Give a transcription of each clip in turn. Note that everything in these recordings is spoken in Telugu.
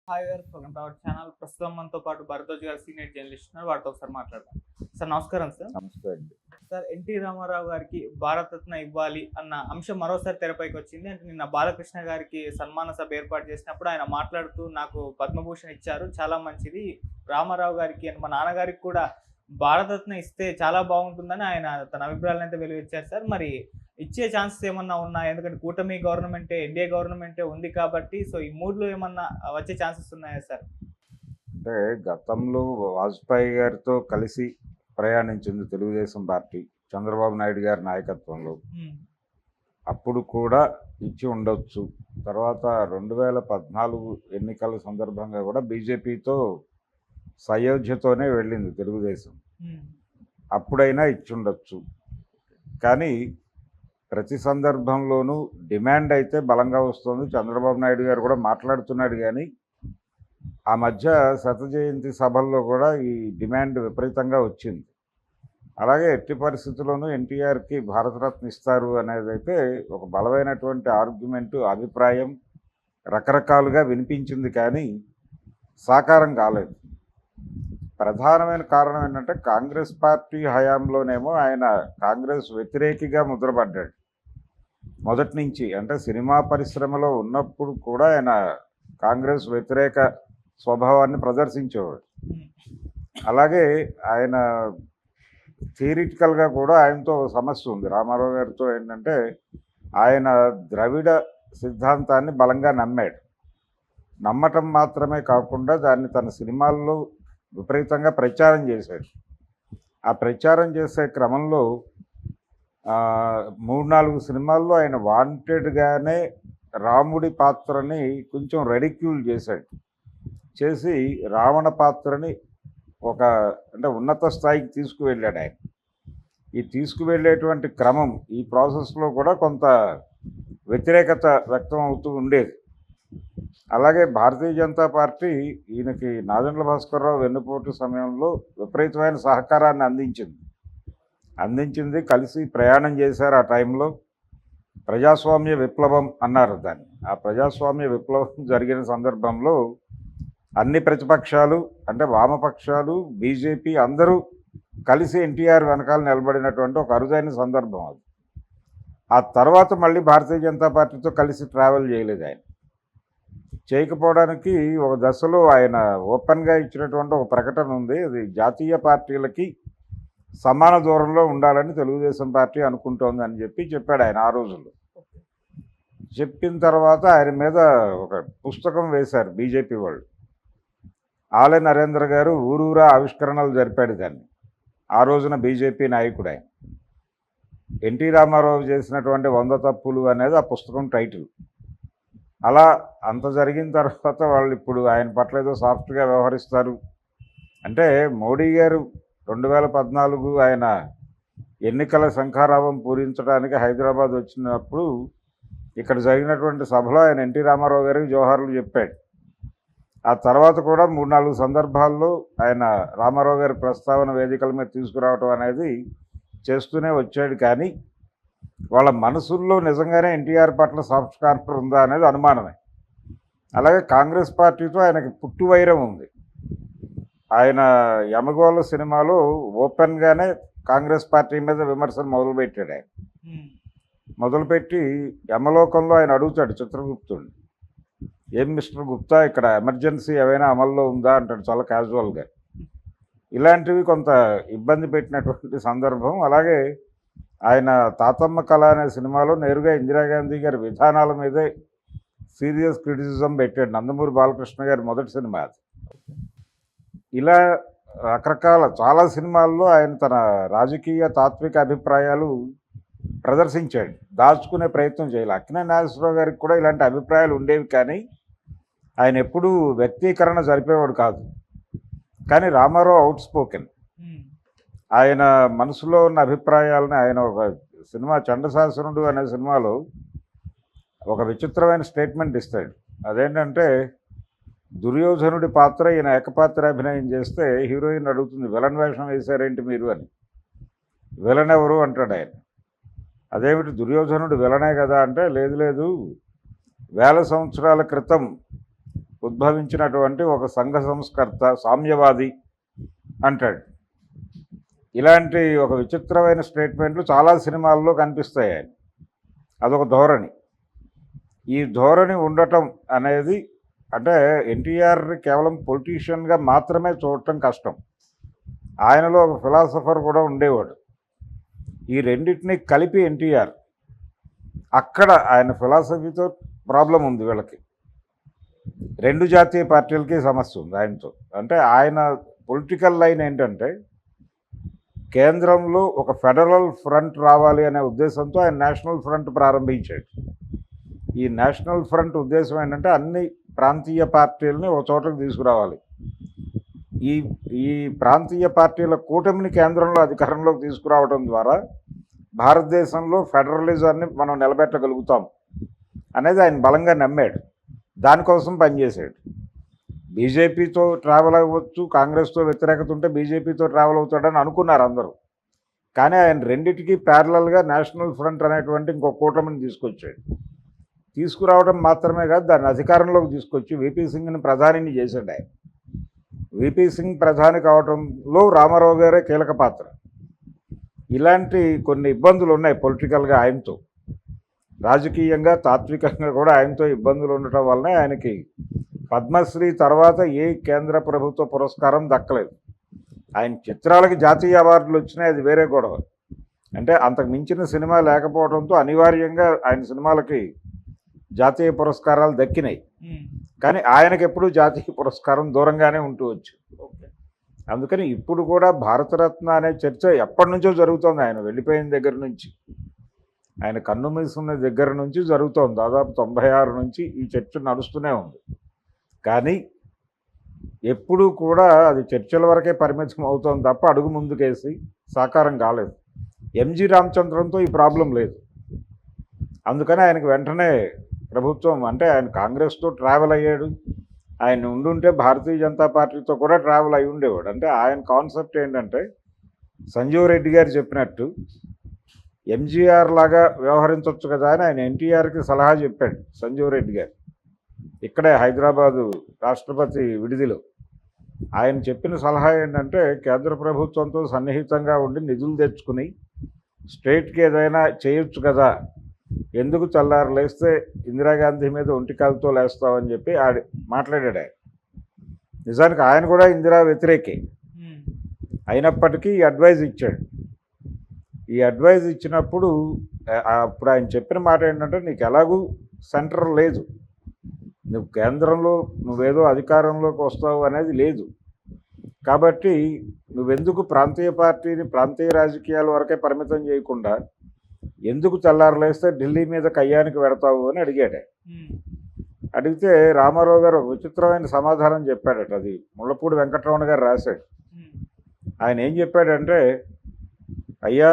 హాయ్ గారు, వెల్కమ్ టు అవర్ ఛానల్. ప్రస్తుతం మనతో పాటు భరద్వాజ్ గారు సీనియర్ జర్నలిస్ట్ ఉన్నారు. వారితో ఒకసారి మాట్లాడదాం. సార్ నమస్కారం సార్. నమస్తే అండి. సార్, ఎన్టీ రామారావు గారికి భారతరత్న ఇవ్వాలి అన్న అంశం మరోసారి తెరపైకి వచ్చింది. అంటే నిన్న బాలకృష్ణ గారికి సన్మాన సభ ఏర్పాటు చేసినప్పుడు ఆయన మాట్లాడుతూ నాకు పద్మభూషణ్ ఇచ్చారు, చాలా మంచిది. రామారావు గారికి మా నాన్నగారికి కూడా భారతరత్న ఇస్తే చాలా బాగుంటుందని ఆయన తన అభిప్రాయాలను అయితే వెలువచ్చారు సార్. మరి ఇచ్చే ఛాన్సెస్ ఏమన్నా ఉన్నాయా? ఎందుకంటే కూటమి గవర్నమెంటే, ఎన్డీఏ గవర్నమెంటే ఉంది కాబట్టి సో ఈ మూడ్లో ఏమన్నా వచ్చే ఛాన్సెస్ ఉన్నాయా సార్? అంటే గతంలో వాజ్పేయి గారితో కలిసి ప్రయాణించింది తెలుగుదేశం పార్టీ చంద్రబాబు నాయుడు గారి నాయకత్వంలో. అప్పుడు కూడా ఇచ్చి ఉండొచ్చు. తర్వాత 2014 ఎన్నికల సందర్భంగా కూడా బీజేపీతో సయోధ్యతోనే వెళ్ళింది తెలుగుదేశం. అప్పుడైనా ఇచ్చి ఉండొచ్చు. కానీ ప్రతి సందర్భంలోనూ డిమాండ్ అయితే బలంగా వస్తుంది. చంద్రబాబు నాయుడు గారు కూడా మాట్లాడుతున్నాడు. కానీ ఆ మధ్య శత జయంతి సభల్లో కూడా ఈ డిమాండ్ విపరీతంగా వచ్చింది. అలాగే ఎట్టి పరిస్థితుల్లోనూ ఎన్టీఆర్కి భారతరత్న ఇస్తారు అనేది అయితే ఒక బలమైనటువంటి ఆర్గ్యుమెంటు, అభిప్రాయం రకరకాలుగా వినిపించింది. కానీ సాకారం కాలేదు. ప్రధానమైన కారణం ఏంటంటే కాంగ్రెస్ పార్టీ హయాంలోనేమో ఆయన కాంగ్రెస్ వ్యతిరేకిగా ముద్రపడ్డాడు మొదటి నుంచి. అంటే సినిమా పరిశ్రమలో ఉన్నప్పుడు కూడా ఆయన కాంగ్రెస్ వ్యతిరేక స్వభావాన్ని ప్రదర్శించేవాడు. అలాగే ఆయన థియరిటికల్గా కూడా ఆయనతో సమస్య ఉంది. రామారావు గారితో ఏంటంటే ఆయన ద్రవిడ సిద్ధాంతాన్ని బలంగా నమ్మాడు. నమ్మటం మాత్రమే కాకుండా దాన్ని తన సినిమాల్లో విపరీతంగా ప్రచారం చేశాడు. ఆ ప్రచారం చేసే క్రమంలో 3-4 సినిమాల్లో ఆయన వాంటెడ్గానే రాముడి పాత్రని కొంచెం రెడిక్యూల్ చేశాడు. చేసి రావణ పాత్రని ఒక ఉన్నత స్థాయికి తీసుకువెళ్ళాడు ఆయన. ఈ తీసుకువెళ్ళేటువంటి క్రమం, ఈ ప్రాసెస్లో కూడా కొంత వ్యతిరేకత వ్యక్తం అవుతూ ఉండేది. అలాగే భారతీయ జనతా పార్టీ ఈయనకి నాదెండ్ల భాస్కర్రావు వెన్నుపోటు సమయంలో విపరీతమైన సహకారాన్ని అందించింది. కలిసి ప్రయాణం చేశారు. ఆ టైంలో ప్రజాస్వామ్య విప్లవం అన్నారు దాన్ని. ఆ ప్రజాస్వామ్య విప్లవం జరిగిన సందర్భంలో అన్ని ప్రతిపక్షాలు, అంటే వామపక్షాలు, బీజేపీ అందరూ కలిసి ఎన్టీఆర్ వెనకాల నిలబడినటువంటి ఒక అరుదైన సందర్భం అది. ఆ తర్వాత మళ్ళీ భారతీయ జనతా పార్టీతో కలిసి ట్రావెల్ చేయలేదు ఆయన. చేయకపోవడానికి ఒక దశలో ఆయన ఓపెన్గా ఇచ్చినటువంటి ఒక ప్రకటన ఉంది. అది జాతీయ పార్టీలకి సమాన దూరంలో ఉండాలని తెలుగుదేశం పార్టీ అనుకుంటోంది అని చెప్పాడు ఆయన ఆ రోజుల్లో. చెప్పిన తర్వాత ఆయన మీద ఒక పుస్తకం వేశారు బీజేపీ వాళ్ళు. ఆలె నరేంద్ర గారు ఊరూరా ఆవిష్కరణలు జరిపాడు దాన్ని. ఆ రోజున బీజేపీ నాయకుడు ఆయన. ఎన్టీ రామారావు చేసినటువంటి 100 తప్పులు అనేది ఆ పుస్తకం టైటిల్. అలా అంత జరిగిన తర్వాత వాళ్ళు ఇప్పుడు ఆయన పట్ల ఏదో సాఫ్ట్గా వ్యవహరిస్తారు. అంటే మోడీ గారు 2014 ఆయన ఎన్నికల శంఖారావం పూరించడానికి హైదరాబాద్ వచ్చినప్పుడు ఇక్కడ జరిగినటువంటి సభలో ఆయన ఎన్టీ రామారావు గారికి జోహార్లు చెప్పాడు. ఆ తర్వాత కూడా 3-4 సందర్భాల్లో ఆయన రామారావు గారి ప్రస్తావన వేదికల మీద తీసుకురావటం అనేది చేస్తూనే వచ్చాడు. కానీ వాళ్ళ మనసుల్లో నిజంగానే ఎన్టీఆర్ పట్ల సాఫ్ట్ కార్నర్ ఉందా అనేది అనుమానమే. అలాగే కాంగ్రెస్ పార్టీతో ఆయనకి పుట్టు వైరం ఉంది. ఆయన యమగోళ సినిమాలో ఓపెన్గానే కాంగ్రెస్ పార్టీ మీద విమర్శలు మొదలుపెట్టాడు ఆయన. మొదలుపెట్టి యమలోకంలో ఆయన అడుగుతాడు చిత్రగుప్తుడిని, ఏం మిస్టర్ గుప్తా, ఇక్కడ ఎమర్జెన్సీ ఏమైనా అమల్లో ఉందా అంటాడు చాలా క్యాజువల్గా. ఇలాంటివి కొంత ఇబ్బంది పెట్టినటువంటి సందర్భం. అలాగే ఆయన తాతమ్మ కళ అనే సినిమాలో నేరుగా ఇందిరాగాంధీ గారి విధానాల మీదే సీరియస్ క్రిటిసిజం పెట్టాడు. నందమూరి బాలకృష్ణ గారి మొదటి సినిమా అది. ఇలా రకరకాల చాలా సినిమాల్లో ఆయన తన రాజకీయ తాత్విక అభిప్రాయాలు ప్రదర్శించాడు. దాచుకునే ప్రయత్నం చేయాలి. అక్కినేని నాగేశ్వరరావు గారికి కూడా ఇలాంటి అభిప్రాయాలు ఉండేవి. కానీ ఆయన ఎప్పుడూ వ్యక్తీకరణ జరిపేవాడు కాదు. కానీ రామారావు అవుట్ స్పోకెన్. ఆయన మనసులో ఉన్న అభిప్రాయాలని ఆయన ఒక సినిమా చండశాసనుడు అనే సినిమాలో ఒక విచిత్రమైన స్టేట్మెంట్ ఇస్తాడు. అదేంటంటే దుర్యోధనుడి పాత్ర ఈయన ఏకపాత్ర అభినయం చేస్తే హీరోయిన్ అడుగుతుంది, విలన్ వేషం వేశారేంటి మీరు అని. విలన్ ఎవరు అంటాడు ఆయన. అదేమిటి దుర్యోధనుడు విలనే కదా అంటే, లేదు 1000 సంవత్సరాల క్రితం ఉద్భవించినటువంటి ఒక సంఘ సంస్కర్త, సామ్యవాది అంటాడు. ఇలాంటి ఒక విచిత్రమైన స్టేట్మెంట్లు చాలా సినిమాల్లో కనిపిస్తాయి ఆయన. అదొక ధోరణి. ఈ ధోరణి ఉండటం అనేది అంటే ఎన్టీఆర్ని కేవలం పొలిటీషియన్గా మాత్రమే చూడటం కష్టం. ఆయనలో ఒక ఫిలాసఫర్ కూడా ఉండేవాడు. ఈ రెండింటినీ కలిపి ఎన్టీఆర్, అక్కడ ఆయన ఫిలాసఫీతో ప్రాబ్లం ఉంది వీళ్ళకి. రెండు జాతీయ పార్టీలకి సమస్య ఉంది ఆయనతో. అంటే ఆయన పొలిటికల్ లైన్ ఏంటంటే కేంద్రంలో ఒక ఫెడరల్ ఫ్రంట్ రావాలి అనే ఉద్దేశంతో ఆయన నేషనల్ ఫ్రంట్ ప్రారంభించాడు. ఈ నేషనల్ ఫ్రంట్ ఉద్దేశం ఏంటంటే అన్ని ప్రాంతీయ పార్టీలని ఒక చోటకు తీసుకురావాలి. ఈ ఈ ప్రాంతీయ పార్టీల కూటమిని కేంద్రంలో అధికారంలోకి తీసుకురావడం ద్వారా భారతదేశంలో ఫెడరలిజాన్ని మనం నిలబెట్టగలుగుతాం అనేది ఆయన బలంగా నమ్మాడు. దానికోసం పనిచేశాడు. బీజేపీతో ట్రావెల్ అవ్వచ్చు, కాంగ్రెస్తో వ్యతిరేకత ఉంటే బీజేపీతో ట్రావెల్ అవుతాడని అనుకున్నారు అందరూ. కానీ ఆయన రెండింటికి ప్యారలల్గా నేషనల్ ఫ్రంట్ అనేటువంటి ఇంకో కూటమిని తీసుకొచ్చాడు. తీసుకురావడం మాత్రమే కాదు, దాన్ని అధికారంలోకి తీసుకొచ్చి వీపీ సింగ్ని ప్రధానిని చేశాడు ఆయన. వీపీ సింగ్ ప్రధాని కావడంలో రామారావు గారే కీలక పాత్ర. ఇలాంటి కొన్ని ఇబ్బందులు ఉన్నాయి పొలిటికల్గా ఆయనతో. రాజకీయంగా, తాత్వికంగా కూడా ఆయనతో ఇబ్బందులు ఉండటం వల్లనే ఆయనకి పద్మశ్రీ తర్వాత ఏ కేంద్ర ప్రభుత్వ పురస్కారం దక్కలేదు. ఆయన చిత్రాలకి జాతీయ అవార్డులు వచ్చినాయి, అది వేరే గొడవ. అంటే అంతకు మించిన సినిమా లేకపోవడంతో అనివార్యంగా ఆయన సినిమాలకి జాతీయ పురస్కారాలు దక్కినాయి. కానీ ఆయనకి ఎప్పుడూ జాతీయ పురస్కారం దూరంగానే ఉంటూ వచ్చు. అందుకని ఇప్పుడు కూడా భారతరత్న అనే చర్చ ఎప్పటి నుంచో జరుగుతోంది. ఆయన వెళ్ళిపోయిన దగ్గర నుంచి, ఆయన కన్ను మూసుకున్న దగ్గర నుంచి జరుగుతోంది. దాదాపు 96 నుంచి ఈ చర్చ నడుస్తూనే ఉంది. కానీ ఎప్పుడూ కూడా అది చర్చల వరకే పరిమితం అవుతోంది తప్ప అడుగు ముందుకేసి సాకారం కాలేదు. ఎంజి రామచంద్రంతో ఈ ప్రాబ్లం లేదు. అందుకని ఆయనకు వెంటనే ప్రభుత్వం, అంటే ఆయన కాంగ్రెస్తో ట్రావెల్ అయ్యాడు. ఆయన ఉండుంటే భారతీయ జనతా పార్టీతో కూడా ట్రావెల్ అయి ఉండేవాడు. అంటే ఆయన కాన్సెప్ట్ ఏంటంటే సంజీవ్ రెడ్డి గారు చెప్పినట్టు ఎంజీఆర్ లాగా వ్యవహరించవచ్చు కదా అని ఆయన ఎన్టీఆర్కి సలహా చెప్పాడు సంజీవ్ రెడ్డి గారు. ఇక్కడే హైదరాబాదు రాష్ట్రపతి విడిదిలో ఆయన చెప్పిన సలహా ఏంటంటే కేంద్ర ప్రభుత్వంతో సన్నిహితంగా ఉండి నిధులు తెచ్చుకుని స్టేట్కి ఏదైనా చేయొచ్చు కదా, ఎందుకు చల్లారు లేస్తే ఇందిరాగాంధీ మీద ఒంటికాలతో లేస్తామని చెప్పి మాట్లాడాడు ఆయన. నిజానికి ఆయన కూడా ఇందిరా వ్యతిరేకే అయినప్పటికీ ఈ అడ్వైజ్ ఇచ్చాడు. ఈ అడ్వైజ్ ఇచ్చినప్పుడు అప్పుడు ఆయన చెప్పిన మాట ఏంటంటే నీకు ఎలాగూ సెంటర్ లేదు, నువ్వు కేంద్రంలో నువ్వేదో అధికారంలోకి వస్తావు అనేది లేదు, కాబట్టి నువ్వెందుకు ప్రాంతీయ పార్టీని ప్రాంతీయ రాజకీయాల వరకే పరిమితం చేయకుండా ఎందుకు చల్లారలేస్తే ఢిల్లీ మీద కయ్యానికి పెడతావు అని అడిగాడు. అడిగితే రామారావు గారు ఒక విచిత్రమైన సమాధానం చెప్పాడట. అది ముళ్ళపూడి వెంకటరమణ గారు రాశాడు. ఆయన ఏం చెప్పాడంటే, అయ్యా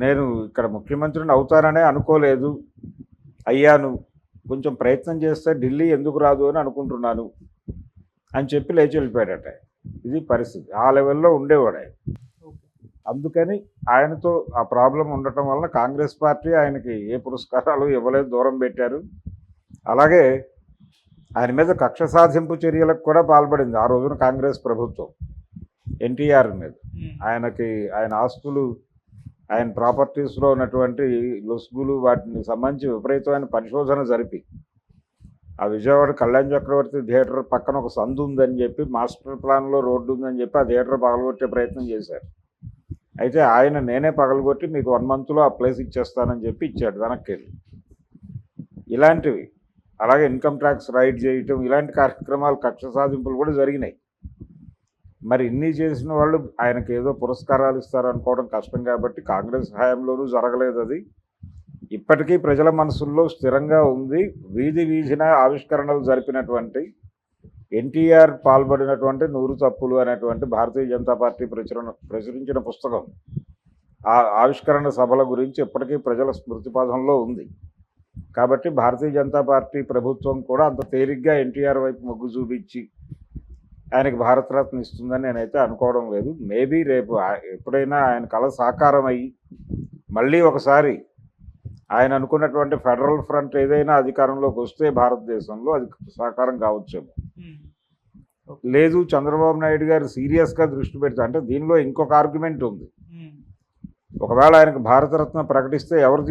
నేను ఇక్కడ ముఖ్యమంత్రిని అవుతాననే అనుకోలేదు, అయ్యాను కొంచెం ప్రయత్నం చేస్తే ఢిల్లీ ఎందుకు రాదు అని అనుకుంటున్నాను అని చెప్పి లేచి వెళ్ళిపోయాడట. ఇది పరిస్థితి. ఆ లెవెల్లో ఉండేవాడు ఆయన. అందుకని ఆయనతో ఆ ప్రాబ్లం ఉండటం వల్ల కాంగ్రెస్ పార్టీ ఆయనకి ఏ పురస్కారాలు ఇవ్వలేదు, దూరం పెట్టారు. అలాగే ఆయన మీద కక్ష సాధింపు చర్యలకు కూడా పాల్పడింది ఆ రోజున కాంగ్రెస్ ప్రభుత్వం ఎన్టీఆర్ మీద. ఆయన ఆస్తులు, ఆయన ప్రాపర్టీస్లో ఉన్నటువంటి లొసుగులు, వాటిని సంబంధించి విపరీతమైన పరిశోధన జరిపి ఆ విజయవాడ కళ్యాణ్ చక్రవర్తి థియేటర్ పక్కన ఒక సందు ఉందని చెప్పి, మాస్టర్ ప్లాన్లో రోడ్డు ఉందని చెప్పి ఆ థియేటర్ పగలగొట్టే ప్రయత్నం చేశారు. అయితే ఆయన నేనే పగలగొట్టి మీకు 1 monthలో ఆ ప్లేస్ ఇచ్చేస్తానని చెప్పి ఇచ్చాడు వెనక్కి వెళ్ళి. ఇలాంటివి, అలాగే ఇన్కమ్ ట్యాక్స్ రైడ్ చేయటం, ఇలాంటి కార్యక్రమాలు, కక్ష సాధింపులు కూడా జరిగినాయి. మరి ఇన్ని చేసిన వాళ్ళు ఆయనకి ఏదో పురస్కారాలు ఇస్తారనుకోవడం కష్టం కాబట్టి కాంగ్రెస్ హయాంలోనూ జరగలేదు అది. ఇప్పటికీ ప్రజల మనసుల్లో స్థిరంగా ఉంది. వీధి వీధిన ఆవిష్కరణలు జరిపినటువంటి ఎన్టీఆర్ పాల్పడినటువంటి 100 తప్పులు అనేటువంటి భారతీయ జనతా పార్టీ ప్రచురించిన పుస్తకం, ఆ ఆవిష్కరణ సభల గురించి ఇప్పటికీ ప్రజల స్మృతిపథంలో ఉంది. కాబట్టి భారతీయ జనతా పార్టీ ప్రభుత్వం కూడా అంత తేలిగ్గా ఎన్టీఆర్ వైపు మొగ్గు చూపించి ఆయనకి భారతరత్న ఇస్తుందని నేనైతే అనుకోవడం లేదు. మేబీ రేపు ఎప్పుడైనా ఆయన కళ సాకారం అయ్యి మళ్ళీ ఒకసారి ఆయన అనుకున్నటువంటి ఫెడరల్ ఫ్రంట్ ఏదైనా అధికారంలోకి వస్తే భారతదేశంలో అది సాకారం కావచ్చేమో. లేదు చంద్రబాబు నాయుడు గారు సీరియస్గా దృష్టి పెడతా అంటే దీనిలో ఇంకొక ఆర్గ్యుమెంట్ ఉంది. ఒకవేళ ఆయనకు భారతరత్న ప్రకటిస్తే ఎవరు